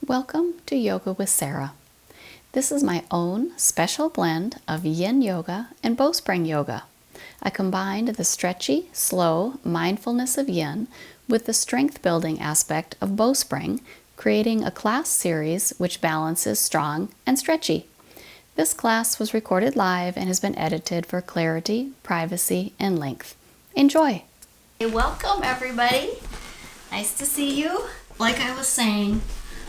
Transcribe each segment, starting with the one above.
Welcome to Yoga with Sarah. This is my own special blend of Yin Yoga and Bowspring Yoga. I combined the stretchy, slow mindfulness of Yin with the strength-building aspect of Bowspring, creating a class series which balances strong and stretchy. This class was recorded live and has been edited for clarity, privacy, and length. Enjoy! Hey, welcome everybody. Nice to see you. Like I was saying,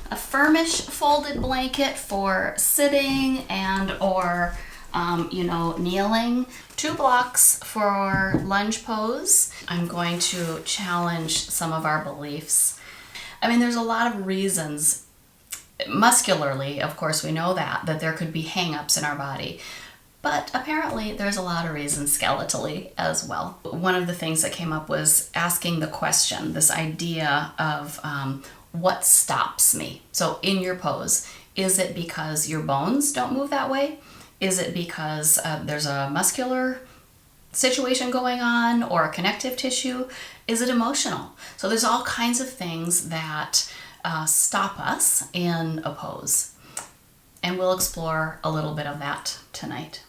a firmish folded blanket for sitting and or kneeling. 2 blocks for lunge pose. I'm going to challenge some of our beliefs. I mean, there's a lot of reasons. Muscularly, of course, we know that there could be hang-ups in our body. But apparently there's a lot of reasons skeletally as well. One of the things that came up was asking the question, this idea of what stops me? So in your pose, is it because your bones don't move that way? Is it because there's a muscular situation going on or a connective tissue? Is it emotional? So there's all kinds of things that stop us in a pose. And we'll explore a little bit of that tonight.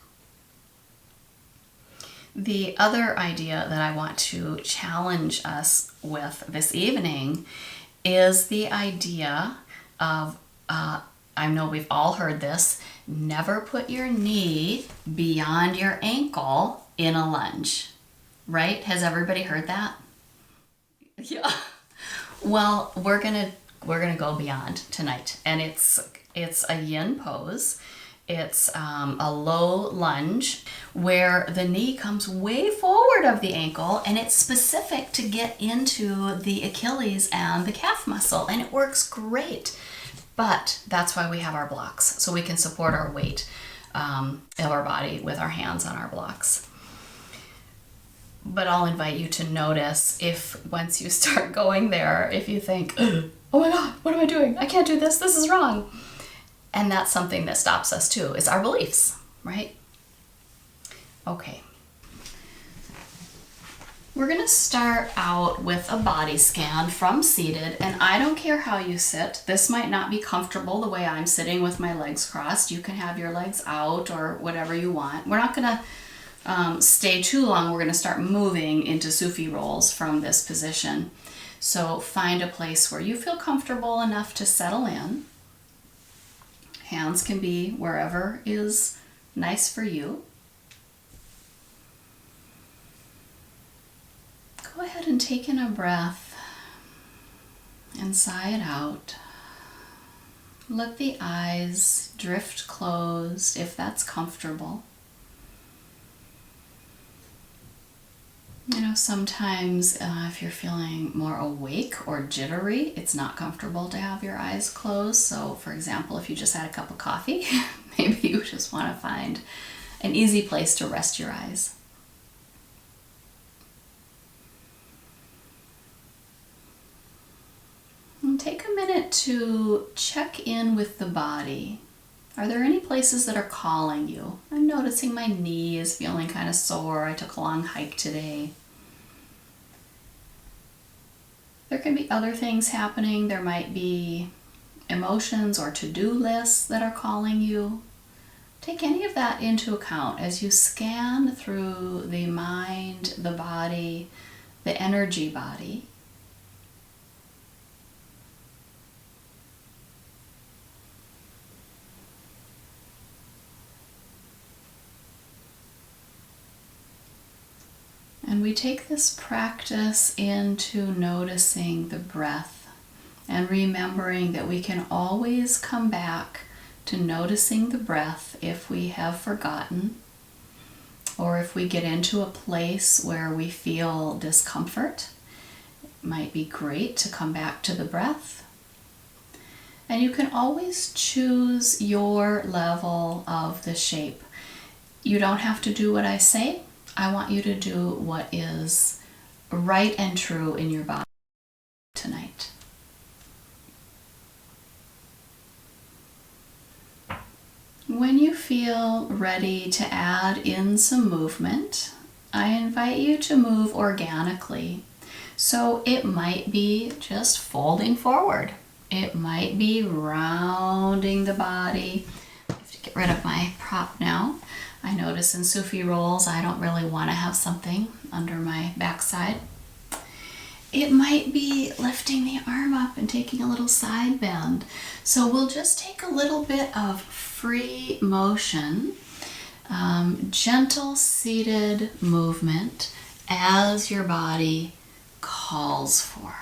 The other idea that I want to challenge us with this evening is the idea of, I know we've all heard this, never put your knee beyond your ankle in a lunge, right? Has everybody heard that? Yeah. Well, we're gonna go beyond tonight, and it's a Yin pose. It's a low lunge where the knee comes way forward of the ankle, and it's specific to get into the Achilles and the calf muscle, and it works great. But that's why we have our blocks, so we can support our weight of our body with our hands on our blocks. But I'll invite you to notice if once you start going there, if you think, oh my God, what am I doing? I can't do this. This is wrong. And that's something that stops us too, is our beliefs, right? Okay. We're going to start out with a body scan from seated, and I don't care how you sit. This might not be comfortable the way I'm sitting with my legs crossed. You can have your legs out or whatever you want. We're not going to stay too long. We're going to start moving into Sufi rolls from this position. So find a place where you feel comfortable enough to settle in. Hands can be wherever is nice for you. Go ahead and take in a breath and sigh it out. Let the eyes drift closed if that's comfortable. You know, sometimes if you're feeling more awake or jittery, it's not comfortable to have your eyes closed. So, for example, if you just had a cup of coffee, maybe you just want to find an easy place to rest your eyes. And take a minute to check in with the body. Are there any places that are calling you? I'm noticing my knee is feeling kind of sore. I took a long hike today. There can be other things happening. There might be emotions or to-do lists that are calling you. Take any of that into account as you scan through the mind, the body, the energy body. And we take this practice into noticing the breath and remembering that we can always come back to noticing the breath if we have forgotten, or if we get into a place where we feel discomfort. It might be great to come back to the breath. And you can always choose your level of the shape. You don't have to do what I say. I want you to do what is right and true in your body tonight. When you feel ready to add in some movement, I invite you to move organically. So it might be just folding forward. It might be rounding the body. I have to get rid of my prop now. I notice in Sufi rolls I don't really want to have something under my backside. It might be lifting the arm up and taking a little side bend. So we'll just take a little bit of free motion, gentle seated movement as your body calls for.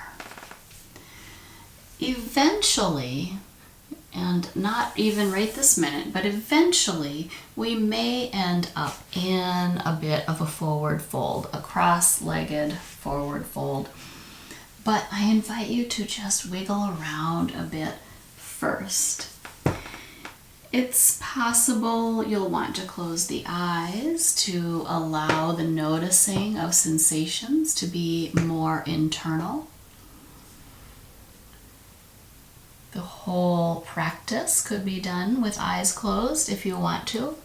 Eventually, and not even right this minute, but eventually we may end up in a bit of a forward fold, a cross-legged forward fold. But I invite you to just wiggle around a bit first. It's possible you'll want to close the eyes to allow the noticing of sensations to be more internal. The whole practice could be done with eyes closed if you want to.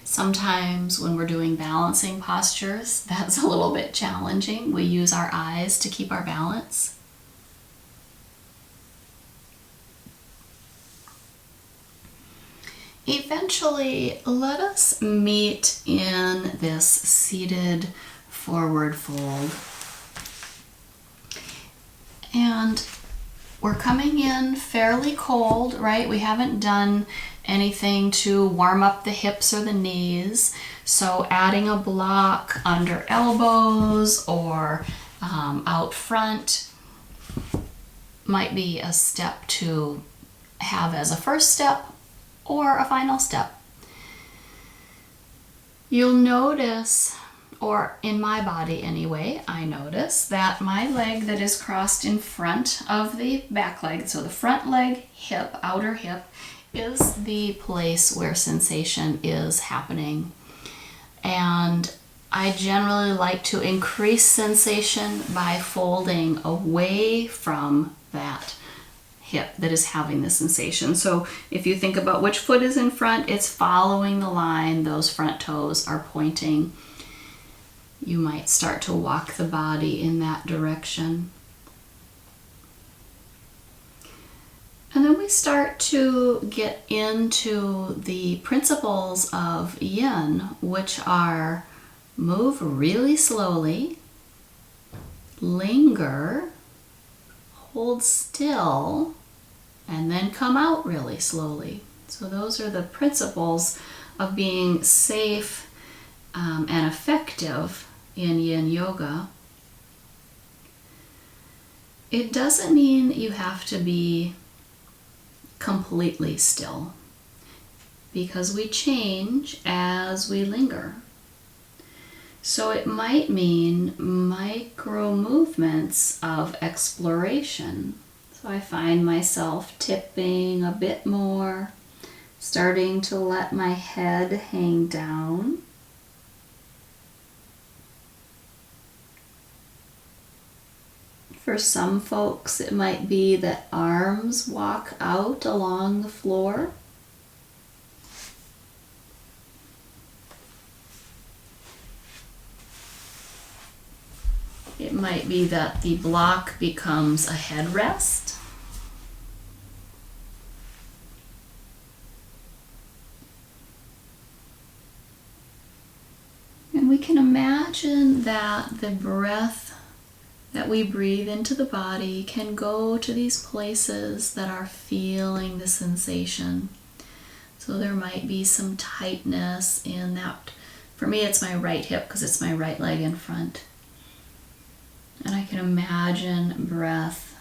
Sometimes when we're doing balancing postures, that's a little bit challenging. We use our eyes to keep our balance. Eventually, let us meet in this seated forward fold. And we're coming in fairly cold, right? We haven't done anything to warm up the hips or the knees. So adding a block under elbows or out front might be a step to have as a first step or a final step. You'll notice, or in my body anyway, I notice that my leg that is crossed in front of the back leg, so the front leg, hip, outer hip, is the place where sensation is happening. And I generally like to increase sensation by folding away from that hip that is having the sensation. So if you think about which foot is in front, it's following the line, those front toes are pointing. You might start to walk the body in that direction. And then we start to get into the principles of yin, which are move really slowly, linger, hold still, and then come out really slowly. So those are the principles of being safe and effective in yin yoga. It doesn't mean you have to be completely still, because we change as we linger. So it might mean micro movements of exploration. So I find myself tipping a bit more, starting to let my head hang down. For some folks, it might be that arms walk out along the floor. It might be that the block becomes a headrest. And we can imagine that the breath that we breathe into the body can go to these places that are feeling the sensation. So there might be some tightness in that. For me, it's my right hip because it's my right leg in front. And I can imagine breath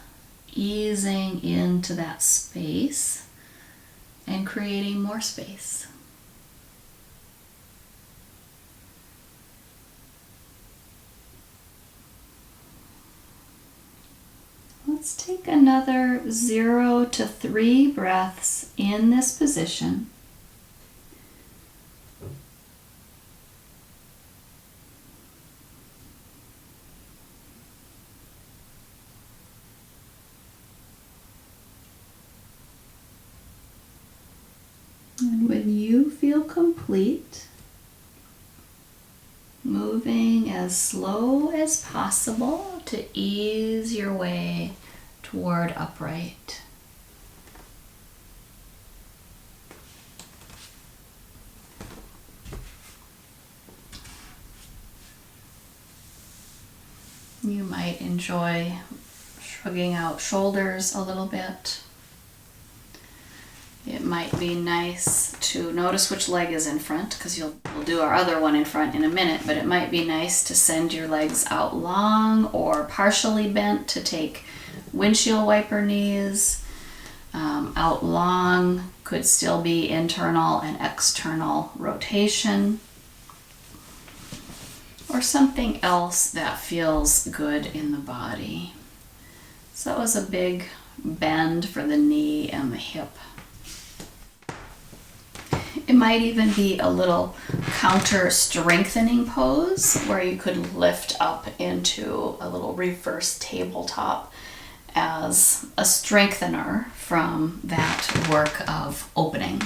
easing into that space and creating more space. Let's take another 0 to 3 breaths in this position. And when you feel complete, moving as slow as possible to ease your way toward upright. enjoy shrugging out shoulders a little bit. It might be nice to notice which leg is in front, because we'll do our other one in front in a minute, but it might be nice to send your legs out long or partially bent to take windshield wiper knees. Out long could still be internal and external rotation, or something else that feels good in the body. So that was a big bend for the knee and the hip. It might even be a little counter strengthening pose where you could lift up into a little reverse tabletop as a strengthener from that work of opening.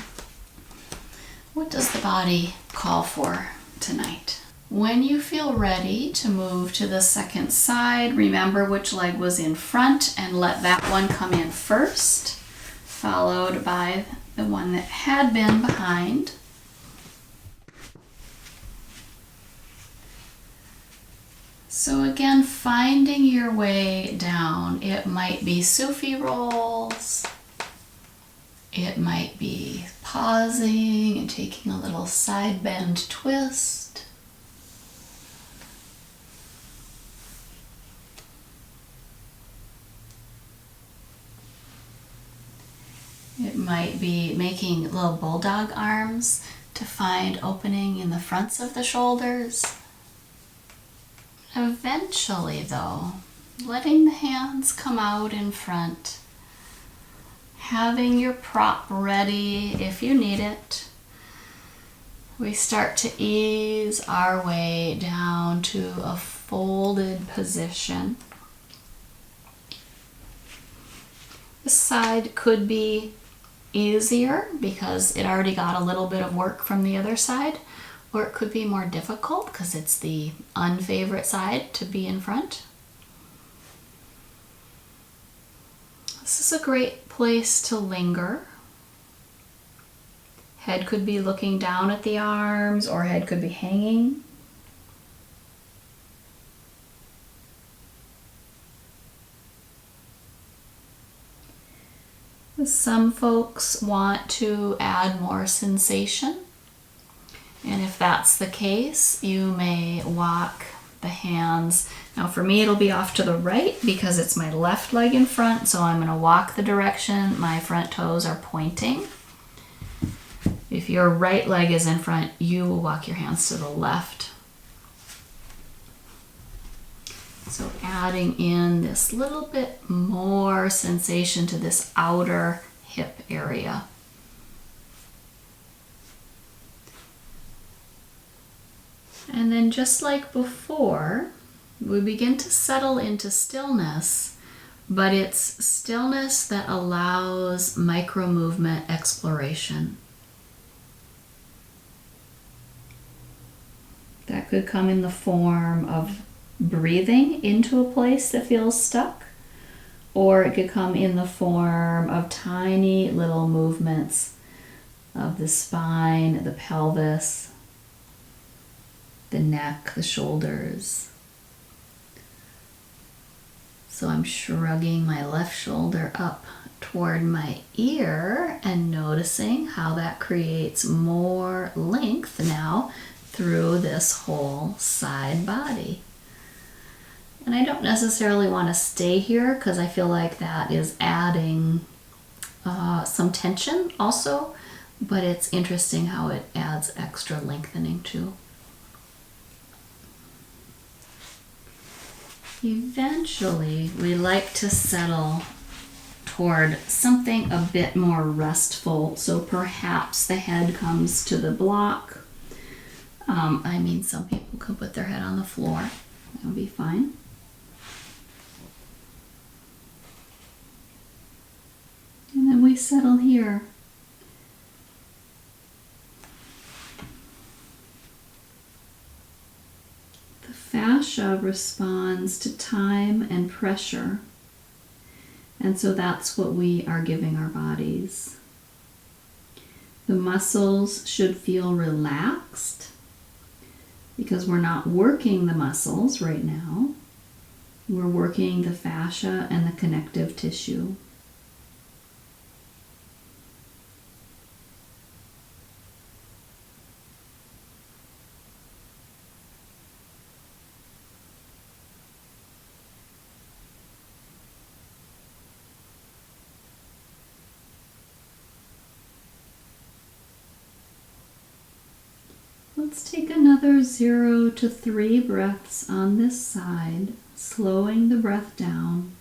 What does the body call for tonight? When you feel ready to move to the second side, remember which leg was in front and let that one come in first, followed by the one that had been behind. So again, finding your way down. It might be Sufi rolls. It might be pausing and taking a little side bend twist. It might be making little bulldog arms to find opening in the fronts of the shoulders. Eventually, though, letting the hands come out in front, having your prop ready if you need it, we start to ease our way down to a folded position. This side could be easier because it already got a little bit of work from the other side, or it could be more difficult because it's the unfavorite side to be in front. This is a great place to linger. Head could be looking down at the arms, or head could be hanging. Some folks want to add more sensation, and if that's the case, you may walk the hands. Now for me, it'll be off to the right because it's my left leg in front, so I'm going to walk the direction my front toes are pointing. If your right leg is in front, you will walk your hands to the left. So adding in this little bit more sensation to this outer hip area. And then just like before, we begin to settle into stillness, but it's stillness that allows micro movement exploration. That could come in the form of breathing into a place that feels stuck, or it could come in the form of tiny little movements of the spine, the pelvis, the neck, the shoulders. So I'm shrugging my left shoulder up toward my ear and noticing how that creates more length now through this whole side body. And I don't necessarily want to stay here because I feel like that is adding some tension also, but it's interesting how it adds extra lengthening too. Eventually, we like to settle toward something a bit more restful, so perhaps the head comes to the block. Some people could put their head on the floor. That would be fine. And then we settle here. The fascia responds to time and pressure, and so that's what we are giving our bodies. The muscles should feel relaxed because we're not working the muscles right now. We're working the fascia and the connective tissue. Let's take another 0 to 3 breaths on this side, slowing the breath down.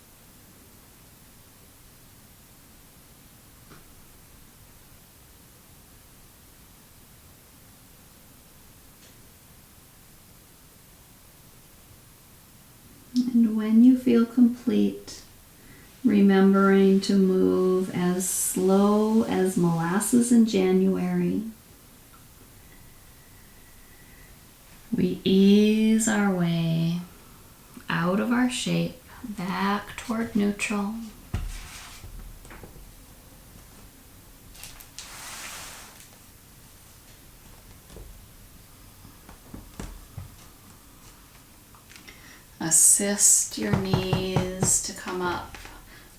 And when you feel complete, remembering to move as slow as molasses in January, we ease our way out of our shape, back toward neutral. Assist your knees to come up.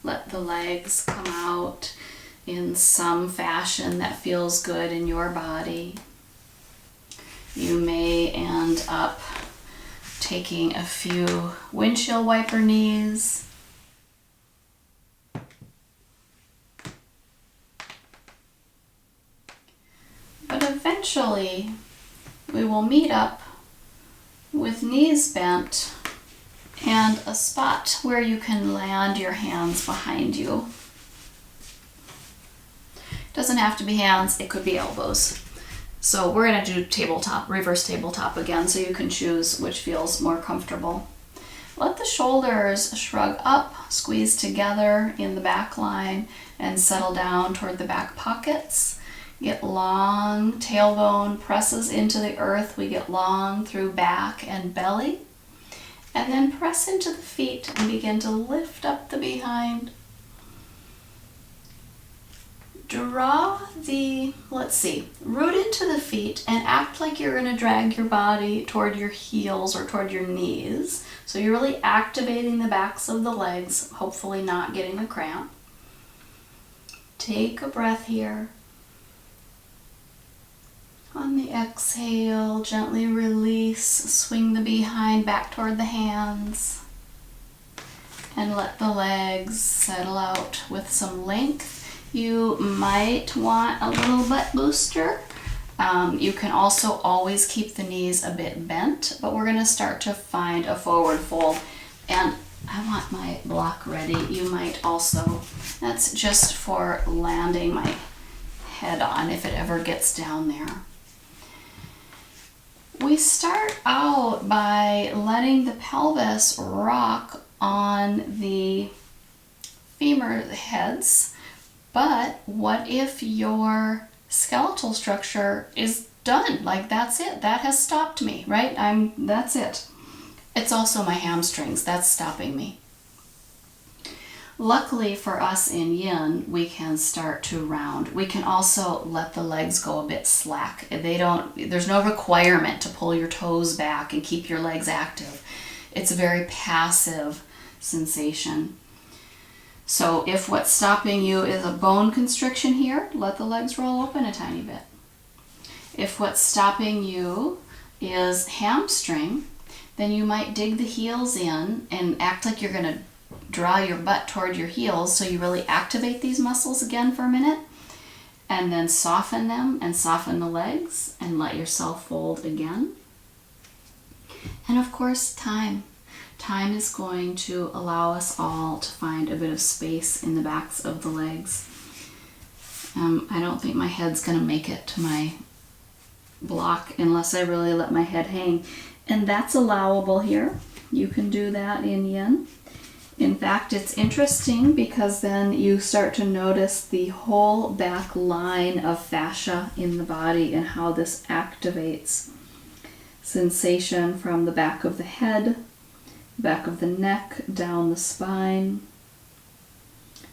Let the legs come out in some fashion that feels good in your body. You may end up taking a few windshield wiper knees. But eventually we will meet up with knees bent and a spot where you can land your hands behind you. It doesn't have to be hands, it could be elbows. So we're going to do tabletop, reverse tabletop again, so you can choose which feels more comfortable. Let the shoulders shrug up, squeeze together in the back line, and settle down toward the back pockets. Get long, tailbone presses into the earth. We get long through back and belly. And then press into the feet and begin to lift up the behind. Draw the, root into the feet and act like you're going to drag your body toward your heels or toward your knees. So you're really activating the backs of the legs, hopefully not getting a cramp. Take a breath here. On the exhale, gently release, swing the behind back toward the hands. And let the legs settle out with some length. You might want a little butt booster. You can also always keep the knees a bit bent, but we're going to start to find a forward fold. And I want my block ready. You might also, that's just for landing my head on if it ever gets down there. We start out by letting the pelvis rock on the femur heads. But what if your skeletal structure is done? Like, that's it. That has stopped me, right? That's it. It's also my hamstrings. That's stopping me. Luckily for us in yin, we can start to round. We can also let the legs go a bit slack. There's no requirement to pull your toes back and keep your legs active. It's a very passive sensation. So if what's stopping you is a bone constriction here, let the legs roll open a tiny bit. If what's stopping you is hamstring, then you might dig the heels in and act like you're going to draw your butt toward your heels, so you really activate these muscles again for a minute, and then soften them and soften the legs and let yourself fold again. And of course, time. Time is going to allow us all to find a bit of space in the backs of the legs. I don't think my head's going to make it to my block unless I really let my head hang. And that's allowable here. You can do that in yin. In fact, it's interesting because then you start to notice the whole back line of fascia in the body and how this activates sensation from the back of the head, back of the neck, down the spine.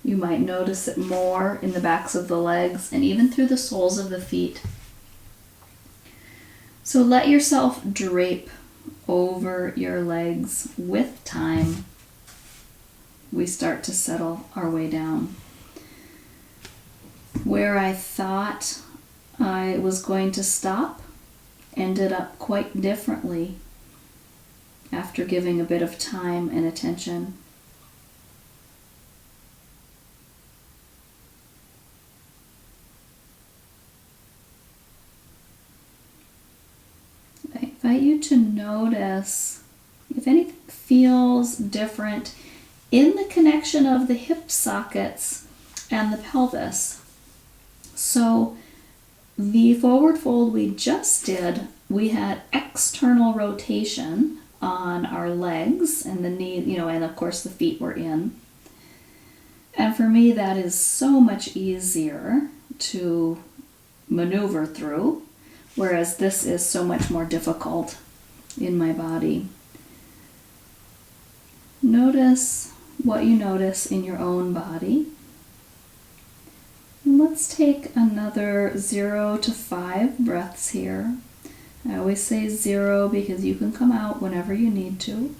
You might notice it more in the backs of the legs and even through the soles of the feet. So let yourself drape over your legs with time. we start to settle our way down. Where I thought I was going to stop ended up quite differently after giving a bit of time and attention. I invite you to notice if anything feels different in the connection of the hip sockets and the pelvis. So the forward fold we just did, we had external rotation on our legs and the knee, and of course the feet were in. And for me, that is so much easier to maneuver through, whereas this is so much more difficult in my body. Notice what you notice in your own body. And let's take another 0 to 5 breaths here. I always say 0 because you can come out whenever you need to.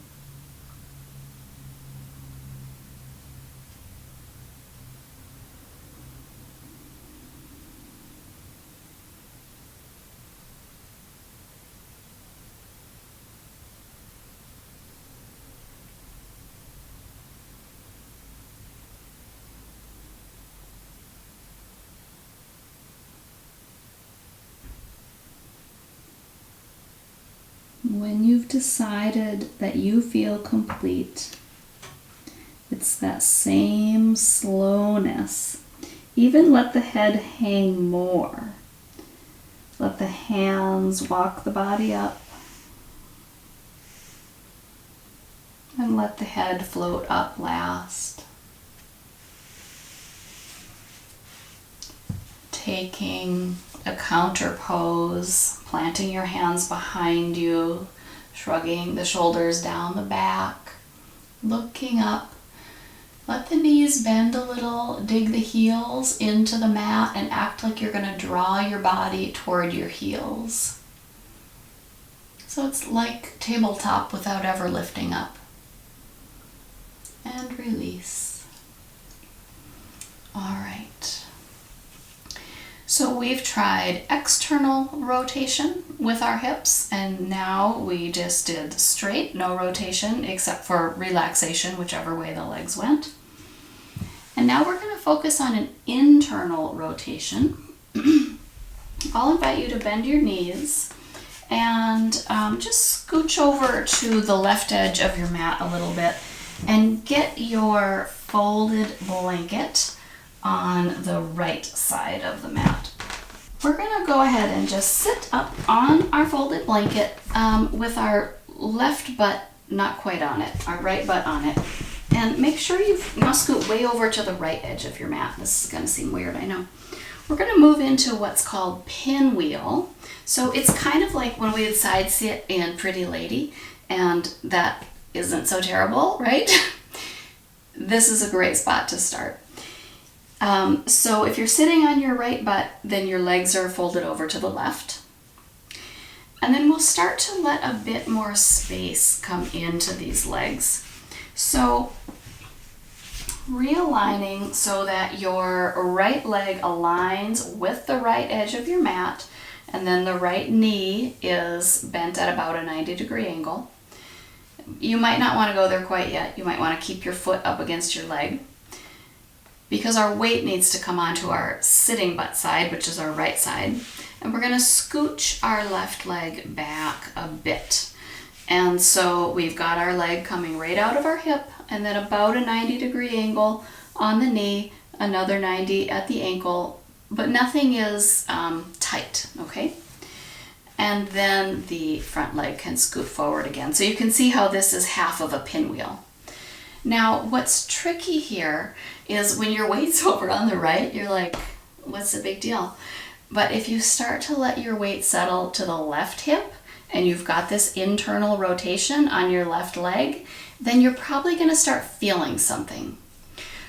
When you've decided that you feel complete, it's that same slowness. Even let the head hang more. Let the hands walk the body up. And let the head float up last. Taking a counter pose, planting your hands behind you, shrugging the shoulders down the back, looking up. Let the knees bend a little, dig the heels into the mat and act like you're going to draw your body toward your heels. So it's like tabletop without ever lifting up. And release. All right. So we've tried external rotation with our hips, and now we just did straight, no rotation except for relaxation, whichever way the legs went. And now we're going to focus on an internal rotation. I'll invite you to bend your knees and just scooch over to the left edge of your mat a little bit and get your folded blanket on the right side of the mat. We're going to go ahead and just sit up on our folded blanket with our left butt not quite on it, our right butt on it. And make sure you now scoot way over to the right edge of your mat. This is going to seem weird, I know. We're going to move into what's called pinwheel. So it's kind of like when we would side sit in Pretty Lady, and that isn't so terrible, right? This is a great spot to start. So if you're sitting on your right butt, then your legs are folded over to the left. And then we'll start to let a bit more space come into these legs. So realigning so that your right leg aligns with the right edge of your mat, and then the right knee is bent at about a 90-degree angle. You might not want to go there quite yet. You might want to keep your foot up against your leg, because our weight needs to come onto our sitting butt side, which is our right side. And we're going to scooch our left leg back a bit. And so we've got our leg coming right out of our hip, and then about a 90-degree angle on the knee, another 90 at the ankle, but nothing is tight, okay? And then the front leg can scoot forward again. So you can see how this is half of a pinwheel. Now, what's tricky here is when your weight's over on the right, you're like, what's the big deal? But if you start to let your weight settle to the left hip, and you've got this internal rotation on your left leg, then you're probably going to start feeling something.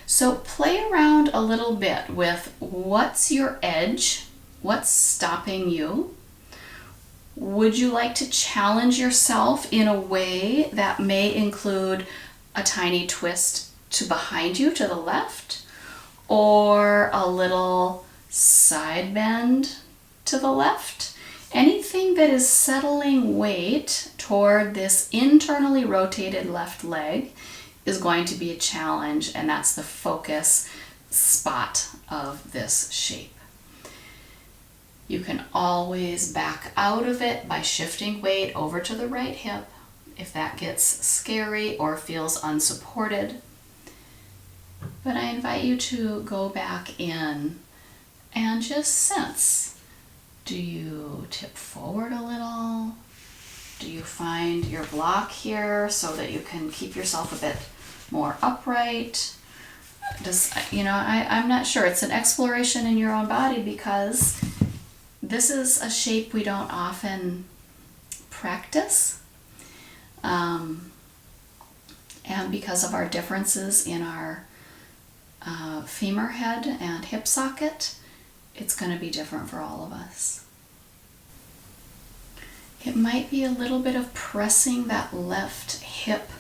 So play around a little bit with what's your edge, what's stopping you. Would you like to challenge yourself in a way that may include a tiny twist to behind you to the left, or a little side bend to the left. Anything that is settling weight toward this internally rotated left leg is going to be a challenge, and that's the focus spot of this shape. You can always back out of it by shifting weight over to the right hip if that gets scary or feels unsupported. But I invite you to go back in and just sense. Do you tip forward a little? Do you find your block here so that you can keep yourself a bit more upright? I'm not sure. It's an exploration in your own body because this is a shape we don't often practice. And because of our differences in our femur head and hip socket, it's going to be different for all of us. It might be a little bit of pressing that left hip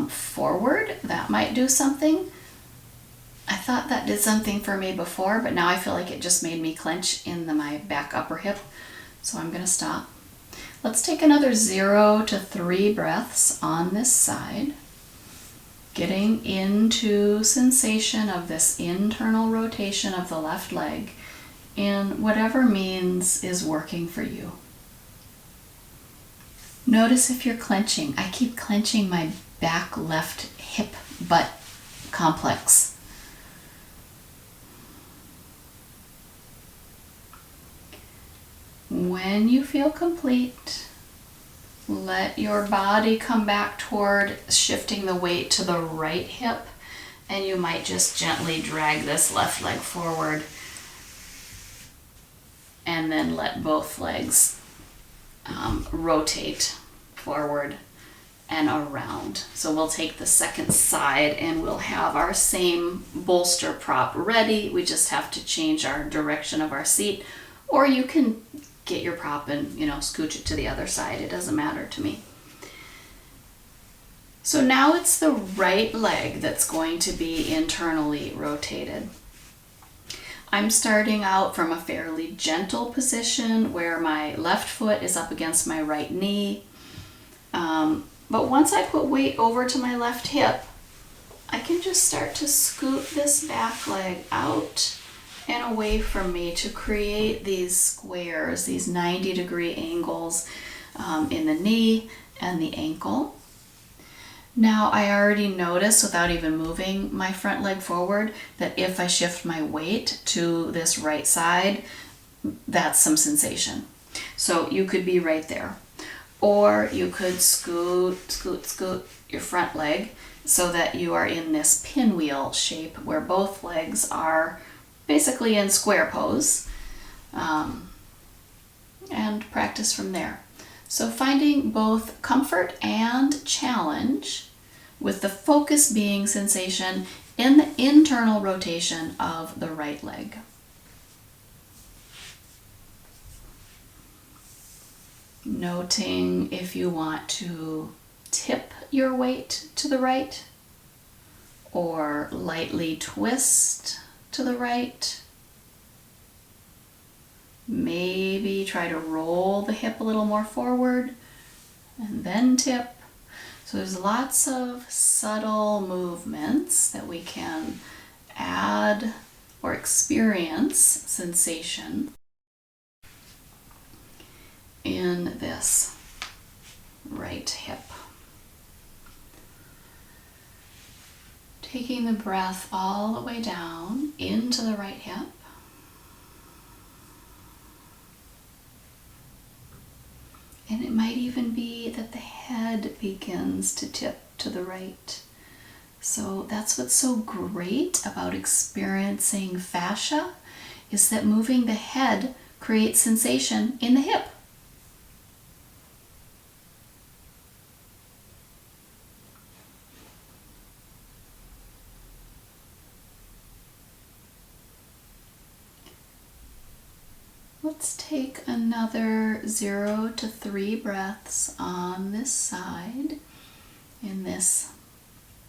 forward. That might do something. I thought that did something for me before, but now I feel like it just made me clench in my back upper hip. So I'm going to stop. Let's take another 0 to 3 breaths on this side. Getting into sensation of this internal rotation of the left leg in whatever means is working for you. Notice if you're clenching. I keep clenching my back left hip butt complex. When you feel complete, let your body come back toward shifting the weight to the right hip, and you might just gently drag this left leg forward and then let both legs rotate forward and around. So we'll take the second side and we'll have our same bolster prop ready. We just have to change our direction of our seat, or you can get your prop and scooch it to the other side. It doesn't matter to me. So now it's the right leg that's going to be internally rotated. I'm starting out from a fairly gentle position where my left foot is up against my right knee. But once I put weight over to my left hip, I can just start to scoot this back leg out and away from me to create these squares, these 90-degree angles in the knee and the ankle. Now I already noticed, without even moving my front leg forward, that if I shift my weight to this right side, that's some sensation. So you could be right there. Or you could scoot your front leg so that you are in this pinwheel shape where both legs are basically in square pose, and practice from there. So finding both comfort and challenge, with the focus being sensation in the internal rotation of the right leg. Noting if you want to tip your weight to the right or lightly twist to the right. Maybe try to roll the hip a little more forward and then tip. So there's lots of subtle movements that we can add or experience sensation in this right hip. Taking the breath all the way down into the right hip. And it might even be that the head begins to tip to the right. So that's what's so great about experiencing fascia, is that moving the head creates sensation in the hip. Let's take another 0 to 3 breaths on this side in this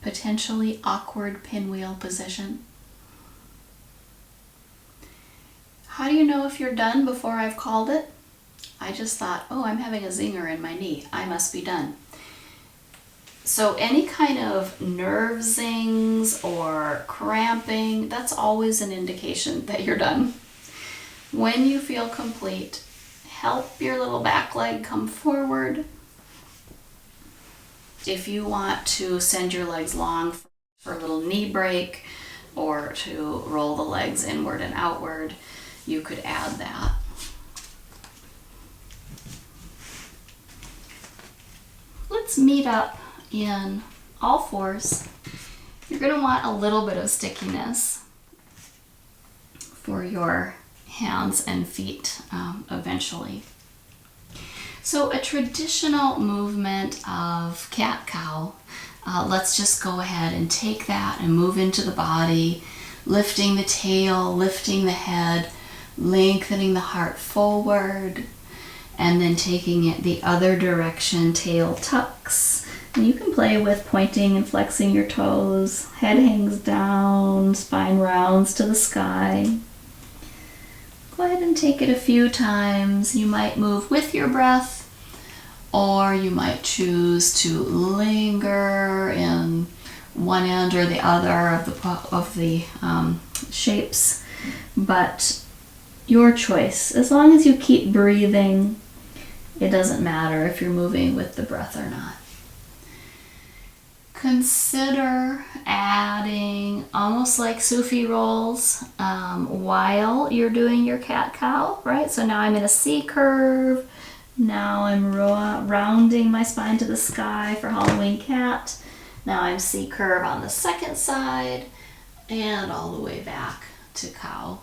potentially awkward pinwheel position. How do you know if you're done before I've called it? I just thought, oh, I'm having a zinger in my knee. I must be done. So any kind of nerve zings or cramping, that's always an indication that you're done. When you feel complete, help your little back leg come forward. If you want to send your legs long for a little knee break or to roll the legs inward and outward, you could add that. Let's meet up in all fours. You're going to want a little bit of stickiness for your hands and feet eventually. So a traditional movement of cat-cow, let's just go ahead and take that and move into the body, lifting the tail, lifting the head, lengthening the heart forward, and then taking it the other direction, tail tucks. And you can play with pointing and flexing your toes, head hangs down, spine rounds to the sky. Go ahead and take it a few times. You might move with your breath, or you might choose to linger in one end or the other of the shapes, but your choice. As long as you keep breathing, it doesn't matter if you're moving with the breath or not. Consider adding almost like Sufi rolls while you're doing your cat-cow, right? So now I'm in a C curve. Now I'm rounding my spine to the sky for Halloween cat. Now I'm C curve on the second side and all the way back to cow.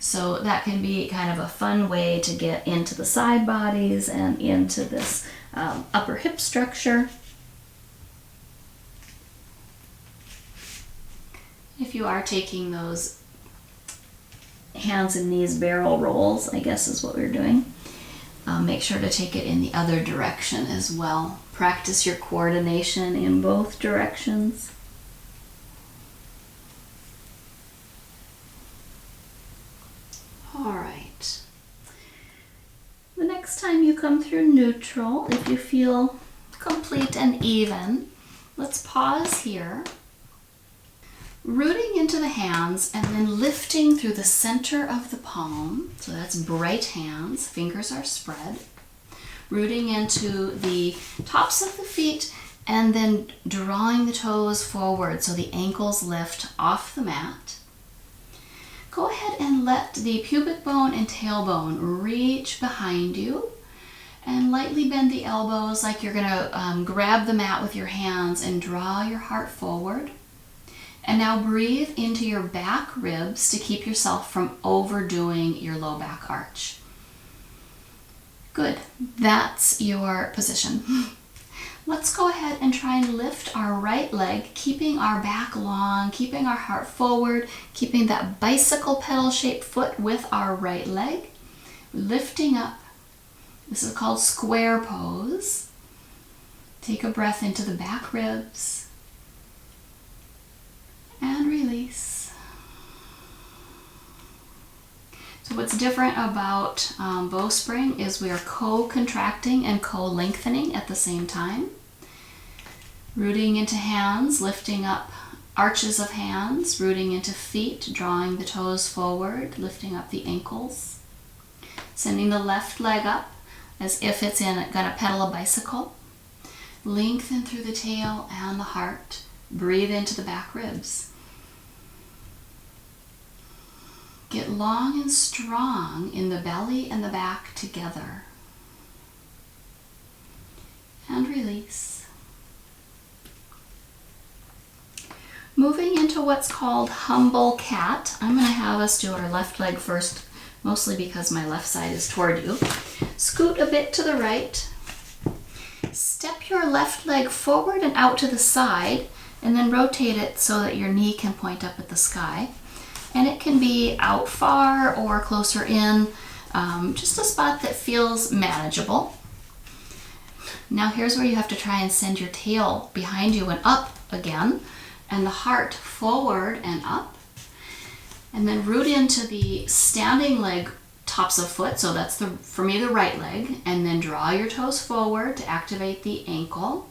So that can be kind of a fun way to get into the side bodies and into this upper hip structure. If you are taking those hands and knees barrel rolls, I guess is what we're doing, make sure to take it in the other direction as well. Practice your coordination in both directions. All right. The next time you come through neutral, if you feel complete and even, let's pause here. Rooting into the hands and then lifting through the center of the palm. So that's bright hands, fingers are spread. Rooting into the tops of the feet and then drawing the toes forward so the ankles lift off the mat. Go ahead and let the pubic bone and tailbone reach behind you and lightly bend the elbows like you're going to grab the mat with your hands and draw your heart forward. And now breathe into your back ribs to keep yourself from overdoing your low back arch. Good, that's your position. Let's go ahead and try and lift our right leg, keeping our back long, keeping our heart forward, keeping that bicycle pedal shaped foot with our right leg. Lifting up. This is called square pose. Take a breath into the back ribs. And release. So what's different about bowspring is we are co-contracting and co-lengthening at the same time. Rooting into hands, lifting up arches of hands, rooting into feet, drawing the toes forward, lifting up the ankles. Sending the left leg up as if it's gonna pedal a bicycle. Lengthen through the tail and the heart. Breathe into the back ribs. Get long and strong in the belly and the back together. And release. Moving into what's called humble cat. I'm going to have us do our left leg first, mostly because my left side is toward you. Scoot a bit to the right. Step your left leg forward and out to the side, and then rotate it so that your knee can point up at the sky. And it can be out far or closer in, just a spot that feels manageable. Now here's where you have to try and send your tail behind you and up again, and the heart forward and up. And then root into the standing leg tops of foot, so that's for me the right leg, and then draw your toes forward to activate the ankle.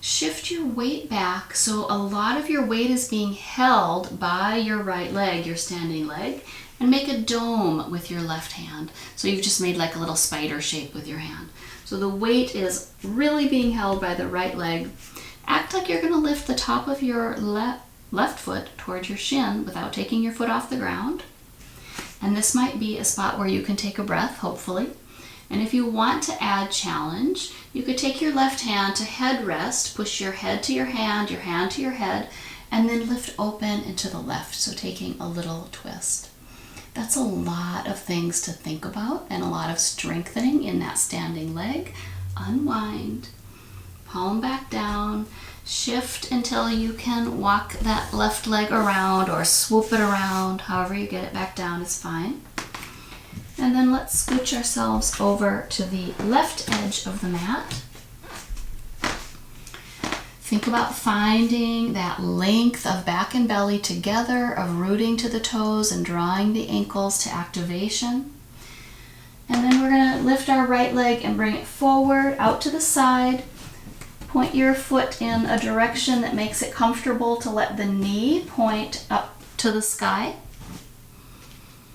Shift your weight back, so a lot of your weight is being held by your right leg, your standing leg, and make a dome with your left hand. So you've just made like a little spider shape with your hand. So the weight is really being held by the right leg. Act like you're going to lift the top of your left foot towards your shin without taking your foot off the ground. And this might be a spot where you can take a breath, hopefully. And if you want to add challenge, you could take your left hand to head rest, push your head to your hand to your head, and then lift open into the left, so taking a little twist. That's a lot of things to think about and a lot of strengthening in that standing leg. Unwind, palm back down, shift until you can walk that left leg around or swoop it around. However you get it back down is fine. And then let's scooch ourselves over to the left edge of the mat. Think about finding that length of back and belly together, of rooting to the toes and drawing the ankles to activation. And then we're going to lift our right leg and bring it forward, out to the side. Point your foot in a direction that makes it comfortable to let the knee point up to the sky.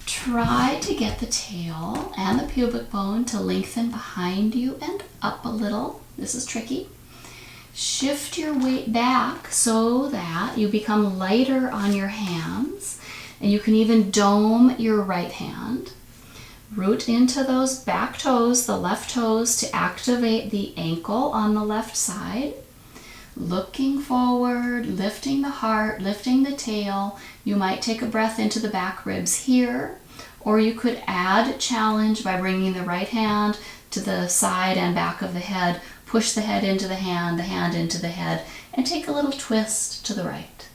Try to get the tail and the pubic bone to lengthen behind you and up a little. This is tricky. Shift your weight back so that you become lighter on your hands, and you can even dome your right hand. Root into those back toes, the left toes, to activate the ankle on the left side. Looking forward, lifting the heart, lifting the tail. You might take a breath into the back ribs here, or you could add challenge by bringing the right hand to the side and back of the head. Push the head into the hand into the head, and take a little twist to the right.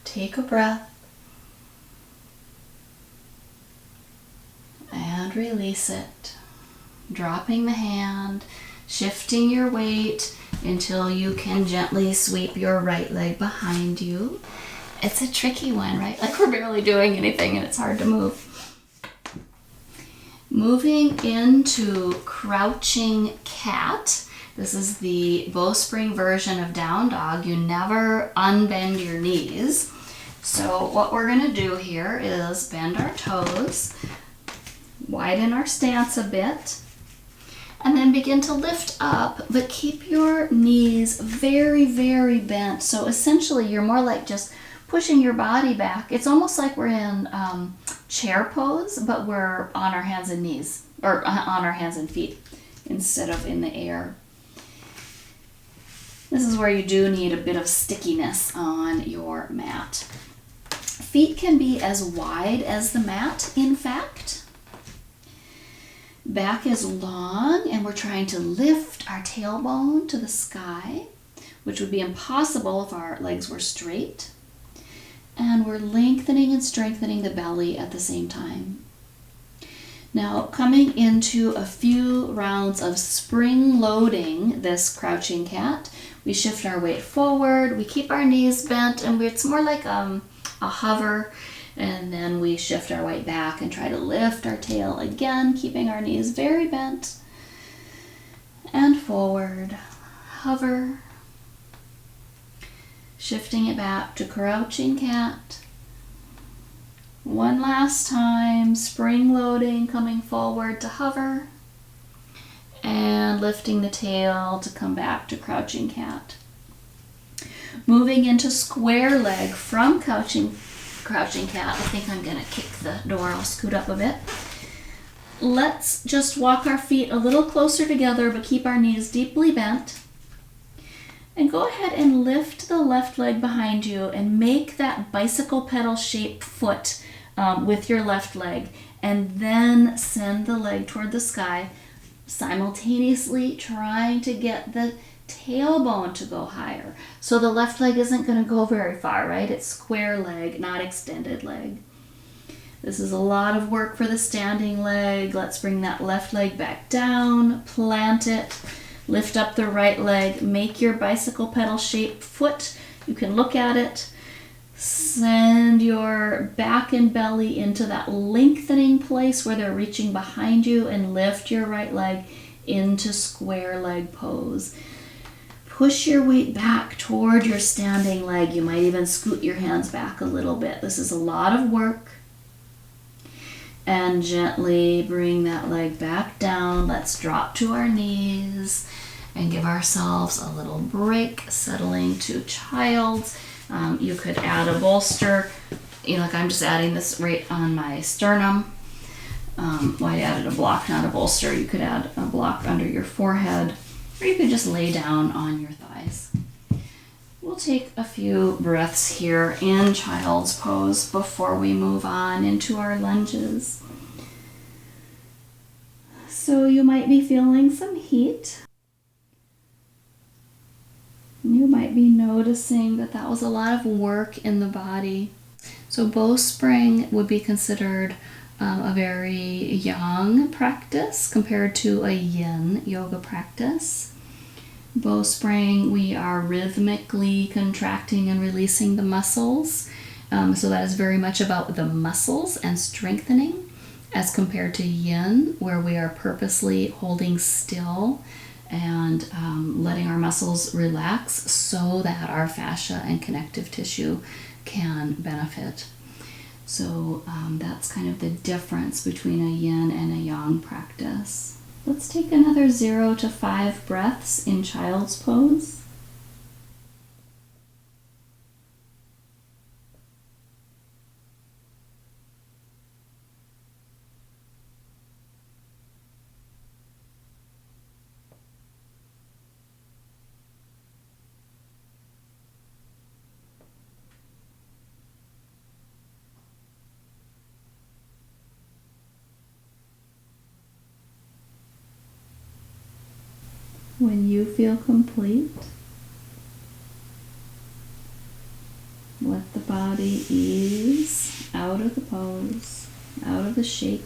Take a breath and release it. Dropping the hand, shifting your weight until you can gently sweep your right leg behind you. It's a tricky one, right? Like we're barely doing anything and it's hard to move. Moving into crouching cat. This is the bowspring version of down dog. You never unbend your knees. So what we're going to do here is bend our toes, widen our stance a bit, and then begin to lift up, but keep your knees very, very bent. So essentially you're more like just pushing your body back. It's almost like we're in chair pose, but we're on our hands and knees, or on our hands and feet instead of in the air. This is where you do need a bit of stickiness on your mat. Feet can be as wide as the mat, in fact. Back is long, and we're trying to lift our tailbone to the sky, which would be impossible if our legs were straight. And we're lengthening and strengthening the belly at the same time. Now, coming into a few rounds of spring loading this crouching cat, we shift our weight forward, we keep our knees bent, and it's more like a hover, and then we shift our weight back and try to lift our tail again, keeping our knees very bent, and forward, hover, shifting it back to crouching cat. One last time, spring loading, coming forward to hover, and lifting the tail to come back to crouching cat. Moving into square leg from crouching cat. I think I'm gonna kick the door. I'll scoot up a bit. Let's just walk our feet a little closer together, but keep our knees deeply bent. And go ahead and lift the left leg behind you and make that bicycle pedal shaped foot with your left leg, and then send the leg toward the sky, simultaneously trying to get the tailbone to go higher. So the left leg isn't going to go very far, right? It's square leg, not extended leg. This is a lot of work for the standing leg. Let's bring that left leg back down, plant it. Lift up the right leg, make your bicycle pedal shaped foot. You can look at it. Send your back and belly into that lengthening place where they're reaching behind you, and lift your right leg into square leg pose. Push your weight back toward your standing leg. You might even scoot your hands back a little bit. This is a lot of work. And gently bring that leg back down. Let's drop to our knees and give ourselves a little break, settling to child's. You could add a bolster, like I'm just adding this right on my sternum. I added a block, not a bolster. You could add a block under your forehead, or you could just lay down on your thighs. We'll take a few breaths here in child's pose before we move on into our lunges. So you might be feeling some heat. You might be noticing that was a lot of work in the body. So bowspring would be considered a very young practice compared to a yin yoga practice. Bowspring, we are rhythmically contracting and releasing the muscles. So that is very much about the muscles and strengthening, as compared to yin, where we are purposely holding still and letting our muscles relax so that our fascia and connective tissue can benefit. So that's kind of the difference between a yin and a yang practice. Let's take another 0 to 5 breaths in child's pose. When you feel complete, let the body ease out of the pose, out of the shape.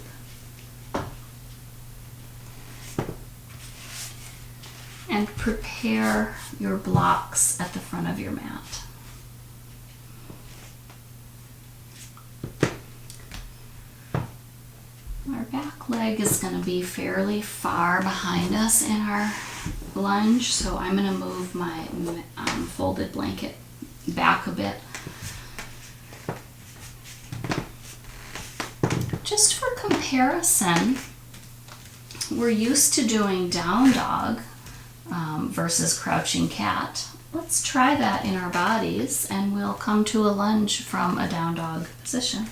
And prepare your blocks at the front of your mat. Our back leg is going to be fairly far behind us in our lunge, so I'm going to move my folded blanket back a bit. Just for comparison, we're used to doing down dog versus crouching cat. Let's try that in our bodies, and we'll come to a lunge from a down dog position.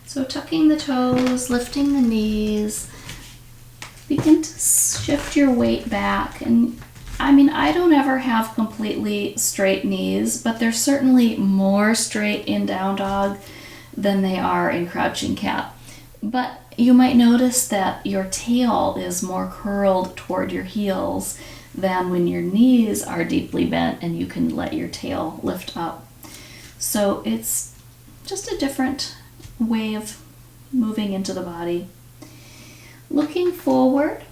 So tucking the toes, lifting the knees, begin to shift your weight back. And I don't ever have completely straight knees, but they're certainly more straight in down dog than they are in crouching cat. But you might notice that your tail is more curled toward your heels than when your knees are deeply bent and you can let your tail lift up. So it's just a different way of moving into the body. Looking forward,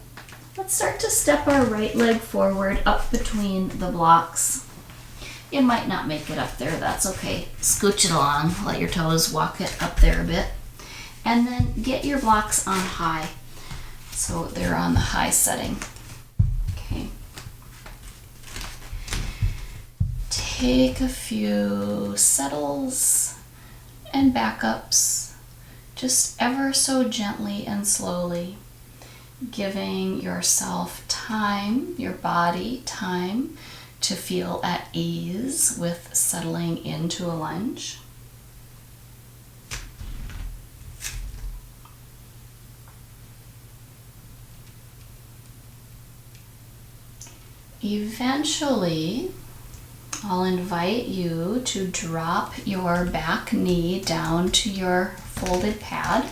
let's start to step our right leg forward up between the blocks. You might not make it up there, that's okay. Scooch it along, let your toes walk it up there a bit. And then get your blocks on high, so they're on the high setting. Okay. Take a few settles and backups, just ever so gently and slowly, giving yourself time, your body time, to feel at ease with settling into a lunge. Eventually, I'll invite you to drop your back knee down to your folded pad.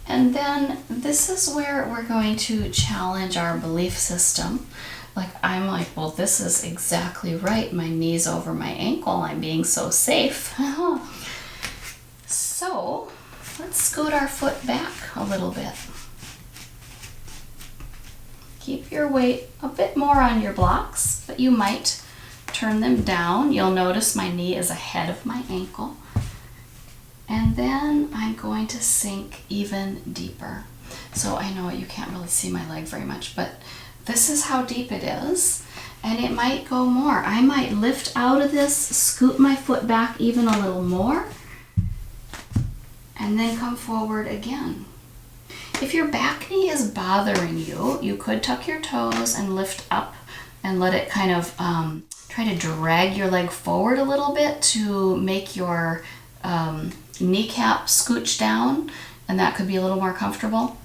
And then this is where we're going to challenge our belief system. I'm like, well, this is exactly right. My knee's over my ankle. I'm being so safe. So let's scoot our foot back a little bit. keep your weight a bit more on your blocks, but you might turn them down. You'll notice my knee is ahead of my ankle. And then I'm going to sink even deeper. So I know you can't really see my leg very much, but this is how deep it is. And it might go more. I might lift out of this, scoot my foot back even a little more, and then come forward again. If your back knee is bothering you, you could tuck your toes and lift up and let it kind of try to drag your leg forward a little bit to make your kneecap scooch down, and that could be a little more comfortable.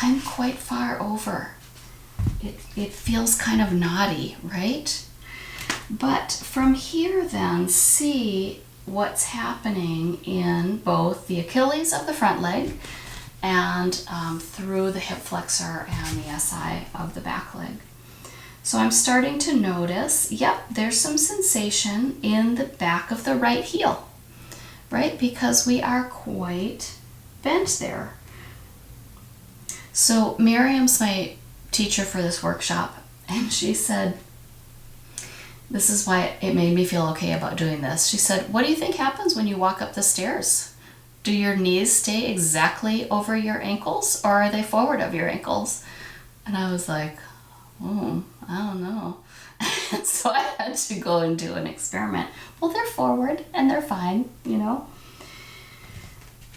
I'm quite far over. It feels kind of knotty, right? But from here then, see what's happening in both the Achilles of the front leg and through the hip flexor and the SI of the back leg. So I'm starting to notice, yep, there's some sensation in the back of the right heel, right? Because we are quite bent there. So Miriam's my teacher for this workshop, and she said, this is why it made me feel okay about doing this. She said, what do you think happens when you walk up the stairs? Do your knees stay exactly over your ankles, or are they forward of your ankles? And I was like, I don't know. So I had to go and do an experiment. Well, they're forward and they're fine, you know.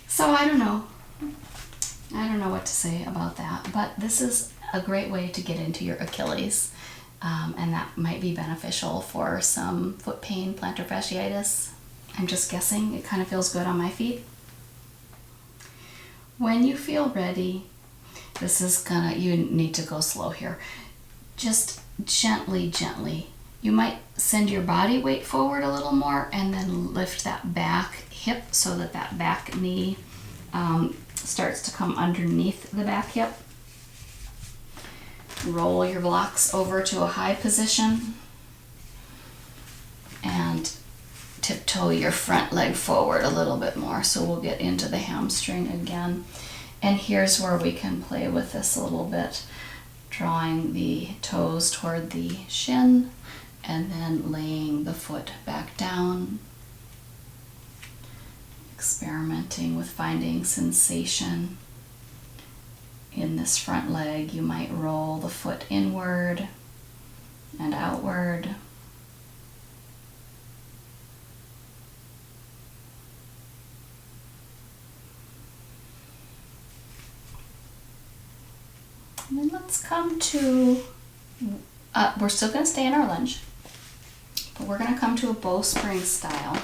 So I don't know. I don't know what to say about that, but this is a great way to get into your Achilles, and that might be beneficial for some foot pain, plantar fasciitis. I'm just guessing. It kind of feels good on my feet. When you feel ready, you need to go slow here. Just gently, gently. You might send your body weight forward a little more and then lift that back hip so that that back knee starts to come underneath the back hip. Roll your blocks over to a high position and tiptoe your front leg forward a little bit more. So we'll get into the hamstring again. And here's where we can play with this a little bit, drawing the toes toward the shin and then laying the foot back down. Experimenting with finding sensation in this front leg. You might roll the foot inward and outward. And then let's come to, we're still going to stay in our lunge, but we're going to come to a bowspring style.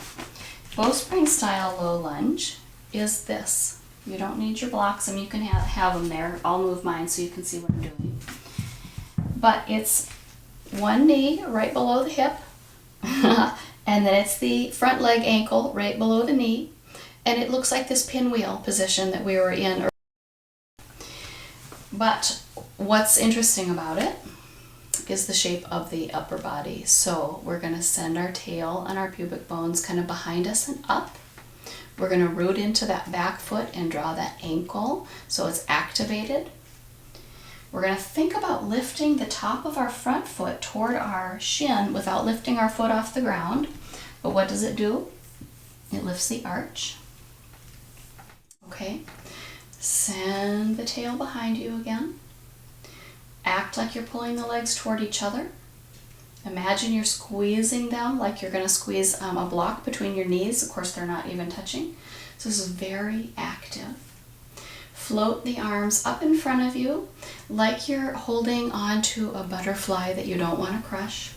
Bowspring style low lunge is this. You don't need your blocks. I mean, you can have them there. I'll move mine so you can see what I'm doing. But it's one knee right below the hip, and then it's the front leg ankle right below the knee, and it looks like this pinwheel position that we were in. But what's interesting about it is the shape of the upper body. So we're going to send our tail and our pubic bones kind of behind us and up. We're going to root into that back foot and draw that ankle so it's activated. We're going to think about lifting the top of our front foot toward our shin without lifting our foot off the ground. But what does it do? It lifts the arch. Okay. Send the tail behind you again. Act like you're pulling the legs toward each other. Imagine you're squeezing them like you're going to squeeze a block between your knees. Of course, they're not even touching. So this is very active. Float the arms up in front of you like you're holding onto a butterfly that you don't want to crush.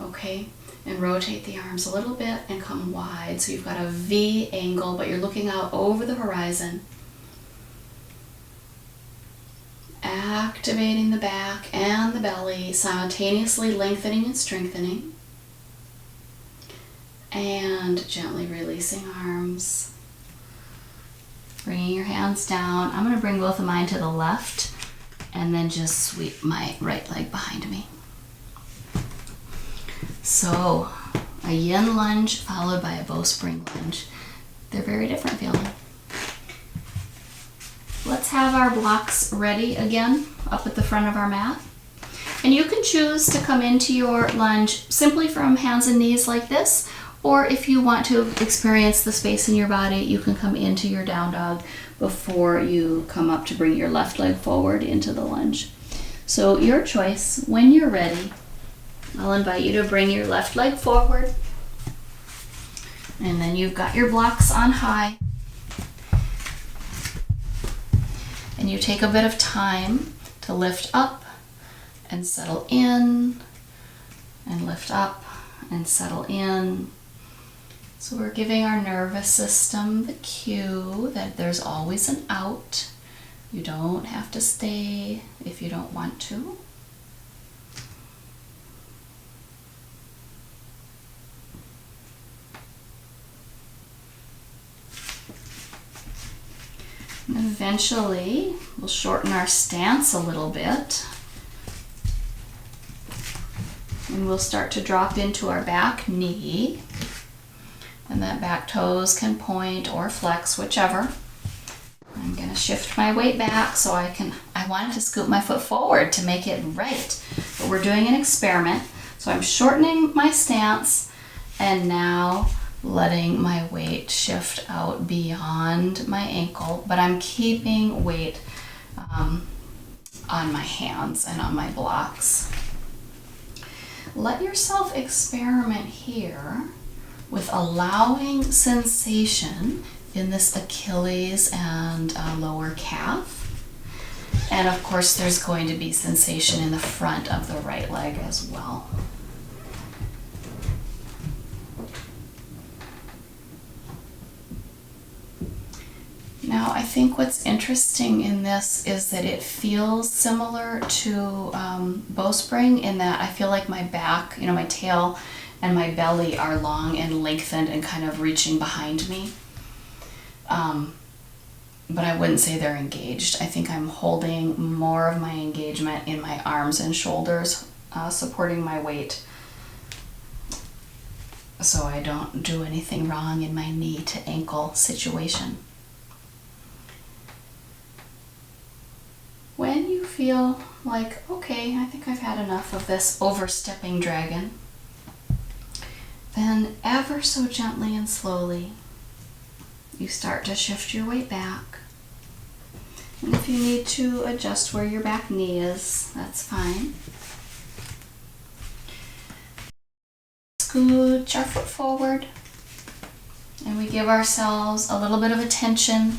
Okay, and rotate the arms a little bit and come wide. So you've got a V angle, but you're looking out over the horizon. Activating the back and the belly, simultaneously lengthening and strengthening. And gently releasing arms. Bringing your hands down. I'm going to bring both of mine to the left and then just sweep my right leg behind me. So, a yin lunge followed by a bowspring lunge. They're very different feeling. Let's have our blocks ready again. up at the front of our mat. And you can choose to come into your lunge simply from hands and knees like this, or if you want to experience the space in your body, you can come into your down dog before you come up to bring your left leg forward into the lunge. So your choice. When you're ready, I'll invite you to bring your left leg forward, and then you've got your blocks on high. And you take a bit of time to lift up and settle in, and lift up and settle in. So we're giving our nervous system the cue that there's always an out. You don't have to stay if you don't want to. And eventually, we'll shorten our stance a little bit. And we'll start to drop into our back knee. And that back toes can point or flex, whichever. I'm going to shift my weight back so I wanted to scoop my foot forward to make it right. But we're doing an experiment. So I'm shortening my stance and now letting my weight shift out beyond my ankle, but I'm keeping weight on my hands and on my blocks. Let yourself experiment here with allowing sensation in this Achilles and lower calf. And of course, there's going to be sensation in the front of the right leg as well. Now, I think what's interesting in this is that it feels similar to bowspring in that I feel like my back, my tail and my belly are long and lengthened and kind of reaching behind me. But I wouldn't say they're engaged. I think I'm holding more of my engagement in my arms and shoulders, supporting my weight, so I don't do anything wrong in my knee to ankle situation. When you feel like, okay, I think I've had enough of this overstepping dragon, then ever so gently and slowly, you start to shift your weight back. And if you need to adjust where your back knee is, that's fine. Scooch our foot forward, and we give ourselves a little bit of a tension,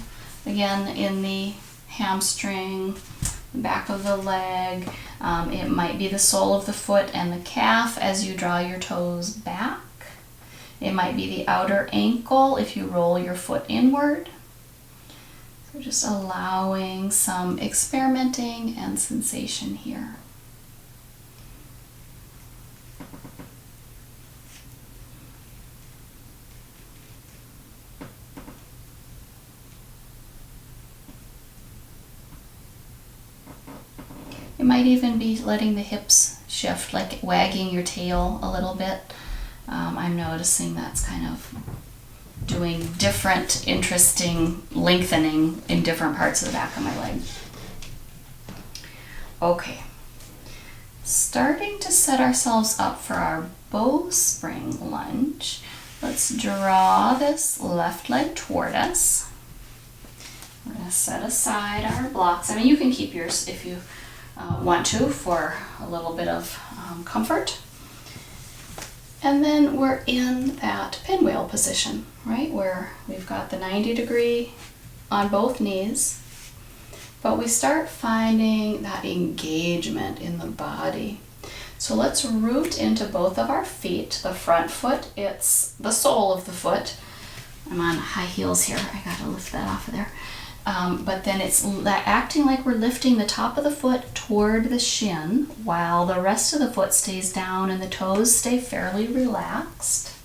again, in the hamstring, the back of the leg. It might be the sole of the foot and the calf as you draw your toes back. It might be the outer ankle if you roll your foot inward. So just allowing some experimenting and sensation here. It might even be letting the hips shift, like wagging your tail a little bit. I'm noticing that's kind of doing different, interesting lengthening in different parts of the back of my leg. Okay, starting to set ourselves up for our bowspring lunge. Let's draw this left leg toward us. We're going to set aside our blocks. I mean, you can keep yours if you want to for a little bit of comfort. And then we're in that pinwheel position, right, where we've got the 90 degree on both knees, but we start finding that engagement in the body. So let's root into both of our feet. The front foot, it's the sole of the foot. I'm on high heels here. I gotta lift that off of there. But then it's acting like we're lifting the top of the foot toward the shin while the rest of the foot stays down and the toes stay fairly relaxed.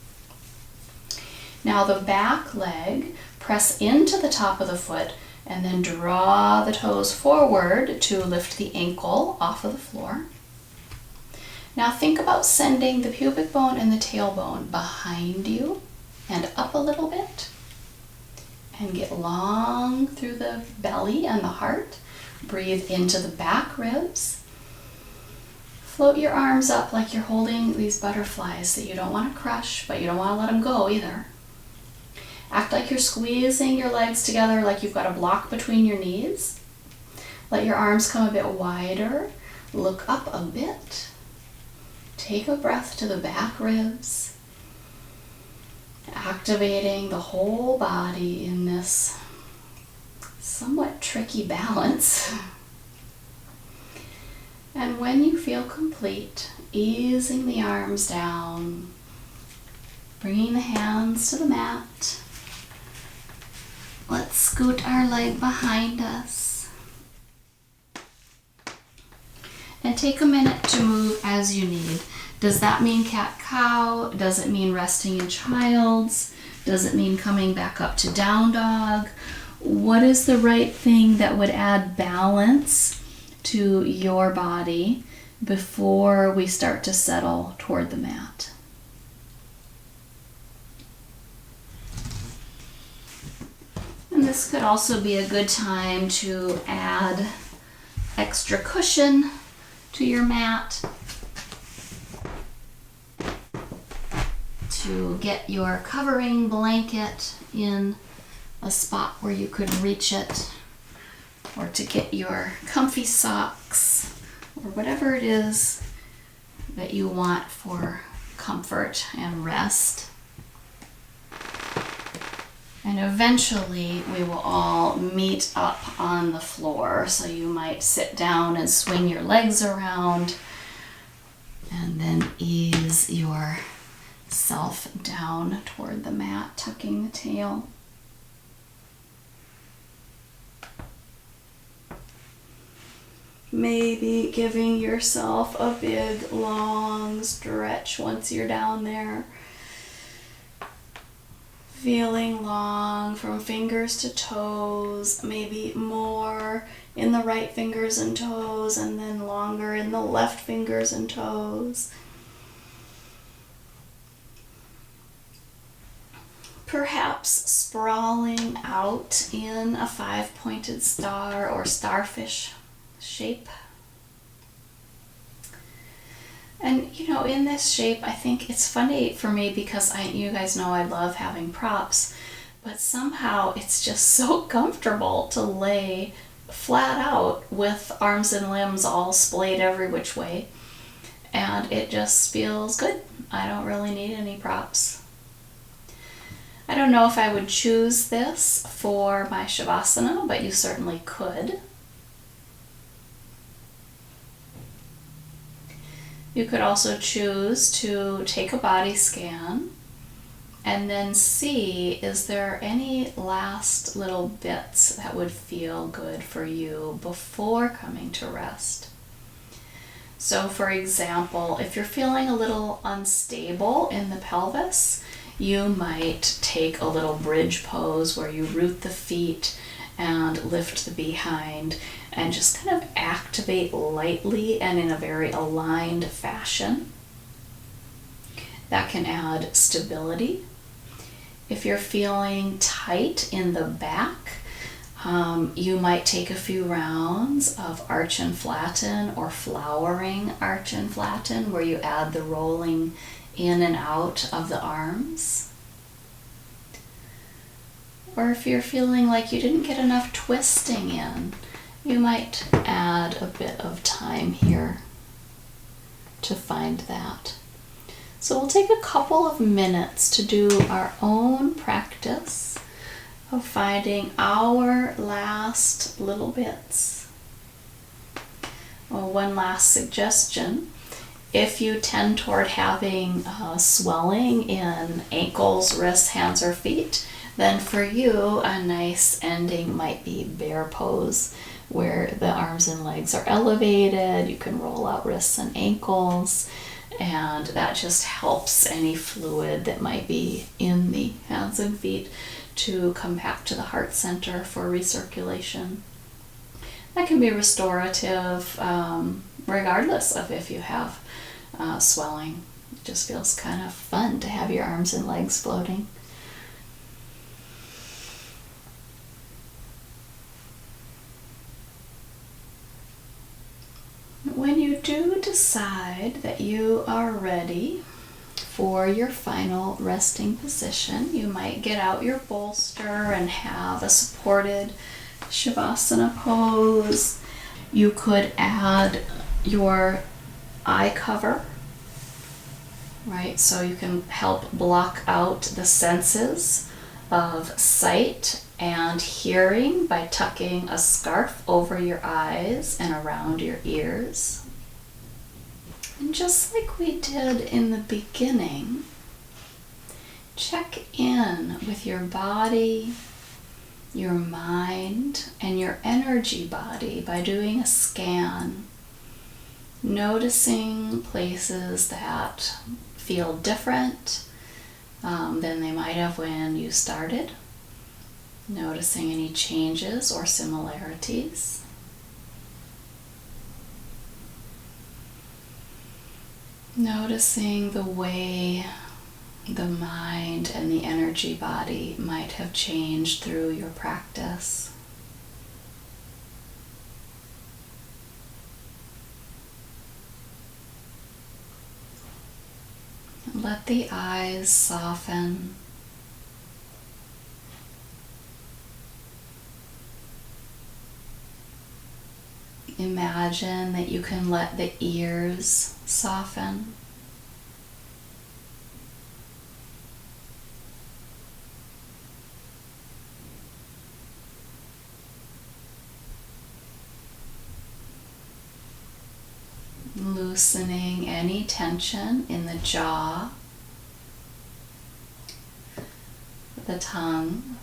Now the back leg, press into the top of the foot and then draw the toes forward to lift the ankle off of the floor. Now think about sending the pubic bone and the tailbone behind you and up a little bit. And get long through the belly and the heart Breathe into the back ribs. Float your arms up like you're holding these butterflies that you don't want to crush, but you don't want to let them go either. Act like you're squeezing your legs together like you've got a block between your knees. Let your arms come a bit wider. Look up a bit. Take a breath to the back ribs. Activating the whole body in this somewhat tricky balance. And when you feel complete, easing the arms down, bringing the hands to the mat. Let's scoot our leg behind us. And take a minute to move as you need. Does that mean cat-cow? Does it mean resting in child's? Does it mean coming back up to down dog? What is the right thing that would add balance to your body before we start to settle toward the mat? And this could also be a good time to add extra cushion to your mat, to get your covering blanket in a spot where you could reach it, or to get your comfy socks, or whatever it is that you want for comfort and rest. And eventually we will all meet up on the floor. So you might sit down and swing your legs around and then ease yourself down toward the mat, tucking the tail. Maybe giving yourself a big long stretch once you're down there. Feeling long from fingers to toes, maybe more in the right fingers and toes, and then longer in the left fingers and toes. Perhaps sprawling out in a 5-pointed star or starfish shape. And in this shape, I think it's funny for me because you guys know I love having props, but somehow it's just so comfortable to lay flat out with arms and limbs all splayed every which way, and it just feels good. I don't really need any props. I don't know if I would choose this for my Shavasana, but you certainly could. You could also choose to take a body scan and then see, is there any last little bits that would feel good for you before coming to rest? So for example, if you're feeling a little unstable in the pelvis, you might take a little bridge pose where you root the feet and lift the behind and just kind of activate lightly and in a very aligned fashion. That can add stability. If you're feeling tight in the back, you might take a few rounds of arch and flatten or flowering arch and flatten, where you add the rolling in and out of the arms. Or if you're feeling like you didn't get enough twisting in, you might add a bit of time here to find that. So we'll take a couple of minutes to do our own practice of finding our last little bits. One last suggestion. If you tend toward having swelling in ankles, wrists, hands, or feet, then for you a nice ending might be bear pose, where the arms and legs are elevated. You can roll out wrists and ankles, and that just helps any fluid that might be in the hands and feet to come back to the heart center for recirculation. That can be restorative regardless of if you have swelling. It just feels kind of fun to have your arms and legs floating. do decide that you are ready for your final resting position, you might get out your bolster and have a supported Shavasana pose. You could add your eye cover, right? So you can help block out the senses of sight and hearing by tucking a scarf over your eyes and around your ears. And just like we did in the beginning, check in with your body, your mind, and your energy body by doing a scan, noticing places that feel different than they might have when you started, noticing any changes or similarities. Noticing the way the mind and the energy body might have changed through your practice. Let the eyes soften. Imagine that you can let the ears soften. Loosening any tension in the jaw, the tongue,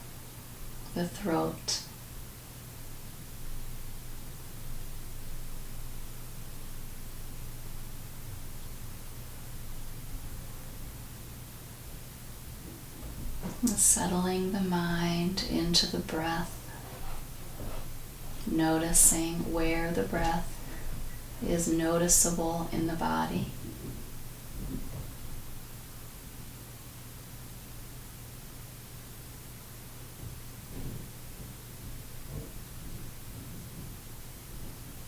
the throat. Settling the mind into the breath, noticing where the breath is noticeable in the body.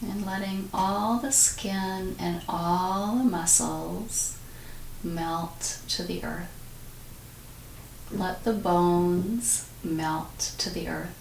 And letting all the skin and all the muscles melt to the earth. Let the bones melt to the earth.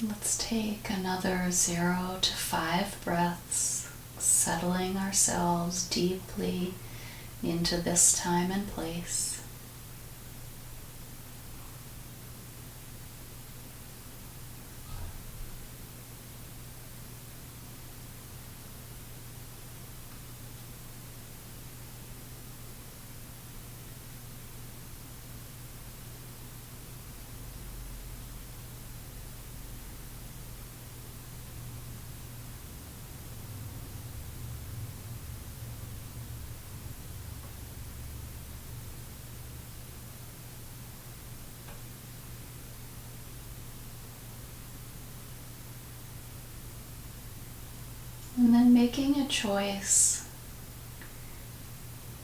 Let's take another 0 to 5 breaths, settling ourselves deeply into this time and place. And then making a choice.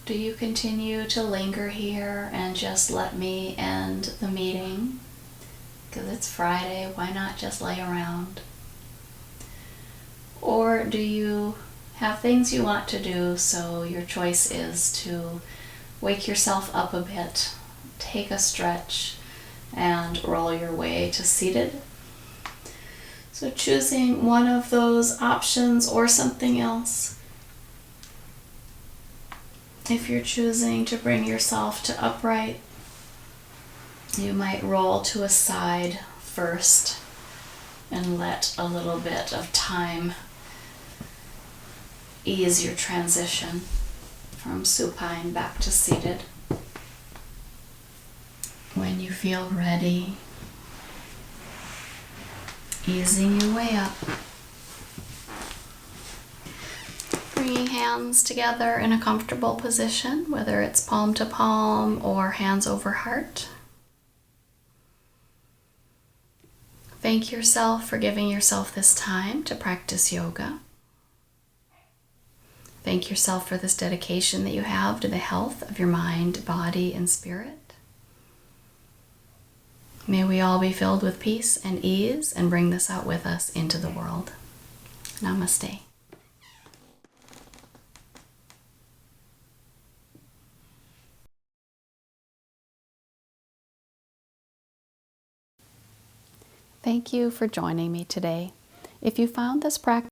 Do you continue to linger here and just let me end the meeting? Because it's Friday, why not just lay around? Or do you have things you want to do, so your choice is to wake yourself up a bit, take a stretch, and roll your way to seated. So choosing one of those options or something else. If you're choosing to bring yourself to upright, you might roll to a side first and let a little bit of time ease your transition from supine back to seated. When you feel ready, easing your way up. Bringing hands together in a comfortable position, whether it's palm to palm or hands over heart. Thank yourself for giving yourself this time to practice yoga. Thank yourself for this dedication that you have to the health of your mind, body, and spirit. May we all be filled with peace and ease and bring this out with us into the world. Namaste. Thank you for joining me today. If you found this practice